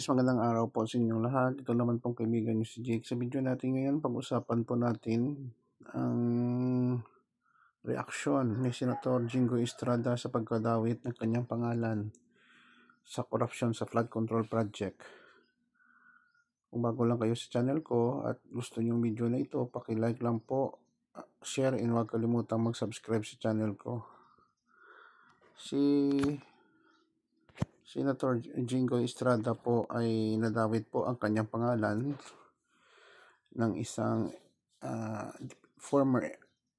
guys, magandang araw po sa inyong lahat. Ito naman pong kaibigan niyo si Jake. Sa video natin ngayon, pag-usapan po natin ang reaksyon ni Senator Jingo Estrada sa pagkadawit ng kanyang pangalan sa korupsyon sa flood control project. Kung bago lang kayo sa channel ko at gusto niyo yung video na ito, paki-like lang po, share, and huwag kalimutang mag-subscribe sa channel ko. Si Senator Jingo Estrada po ay nadawit po ang kanyang pangalan ng isang former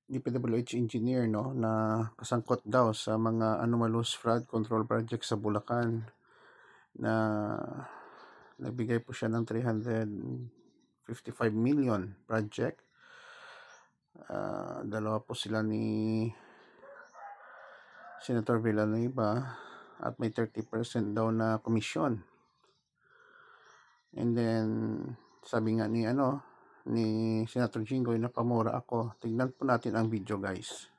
DPWH engineer, no, na kasangkot daw sa mga anomalous flood control project sa Bulacan, na nagbigay po siya ng 355 million project. Dalawa po sila ni Senator Villanueva at may 30% daw na komisyon. And then sabi nga ni Senator Jingoy, napamura ako. Tignan po natin ang video, guys.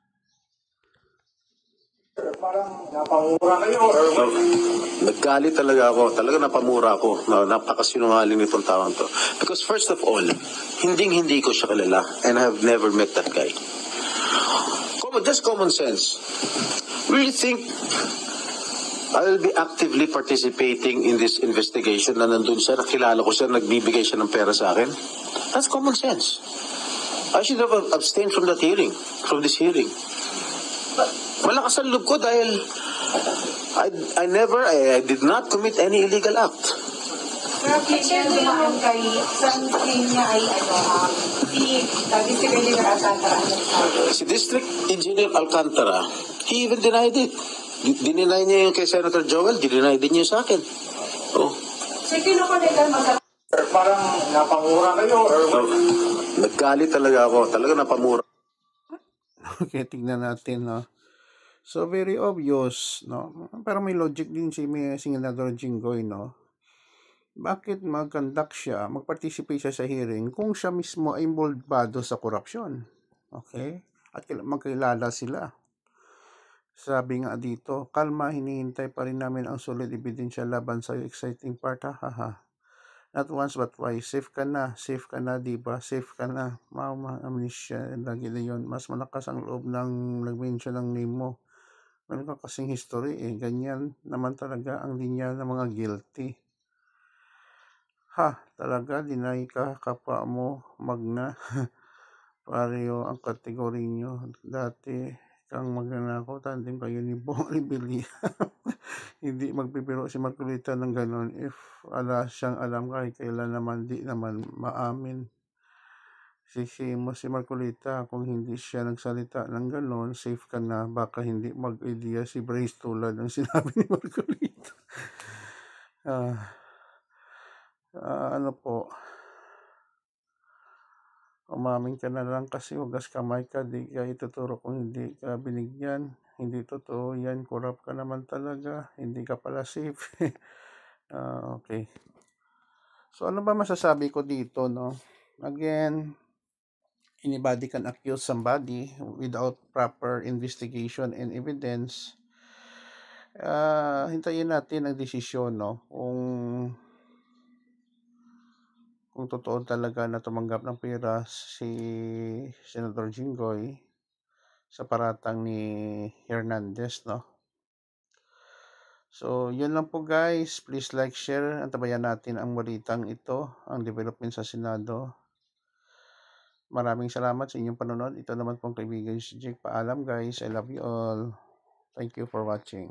Parang napamura kayo. Naggalit talaga ako. Talaga napamura ako. Napakasinungaling nitong taong to. Because first of all, hindi ko siya kilala. And I have never met that guy. Just common sense. Really think I will be actively participating in this investigation na nandun siya, nakilala ko siya, nagbibigay siya ng pera sa akin? That's common sense. I should have abstained from that hearing, from this hearing. Malakas ang loob ko dahil I did not commit any illegal act. Pero Christian, dumaan kay isang claim niya ay Si District Engineer Alcantara, he even denied it. Dininay niya yung kay Senator Joel, dininay din niya sa akin. Oh. So, kinukulitan mo sa... Parang napamura kayo. Naggalit talaga ako. Talaga napamura. Okay, tignan natin, no. So, very obvious, no. Pero may logic din si Senator Jingoy, no. Bakit mag-conduct siya, mag-participate siya sa hearing kung siya mismo ay involvado sa korupsyon? Okay? At magkilala sila. Sabi nga dito, kalma, hinihintay pa rin namin ang solid ebidensya laban sa exciting part, haha. Not once but twice, safe ka na, diba? Safe ka na. Mama, amnesia, lagi na yun. Mas malakas ang loob ng nag-mention ng name mo. Meron ka kasing history, ganyan naman talaga ang linya ng mga guilty. Talaga, deny ka, kapwa mo, magna. Pareho ang kategori nyo. Dati kang magnanakaw, tandem kayo ni Bong Revilla. Hindi magbibiro si Marcolita ng ganon. If siyang alam kahit kailan naman, di naman maamin. Sisi mo si Marcolita kung hindi siya nagsalita ng ganon, safe ka na. Baka hindi mag-idea si Brace tulad ng sinabi ni Marcolita. Umamin ka na lang kasi hugas kamay ka, di ka ituturo kung hindi ka binigyan. Hindi totoo yan, corrupt ka naman talaga, hindi ka pala safe. Okay. So ano ba masasabi ko dito, no? Again, anybody can accuse somebody without proper investigation and evidence. Hintayin natin ang desisyon, no? Kung totoo talaga na tumanggap ng pera si Senator Jingoy sa paratang ni Hernandez, no? So, yun lang po, guys. Please like, share. Antabayan natin ang balitang ito, ang development sa Senado. Maraming salamat sa inyong panonood. Ito naman pong kaibigan si Jake. Paalam, guys. I love you all. Thank you for watching.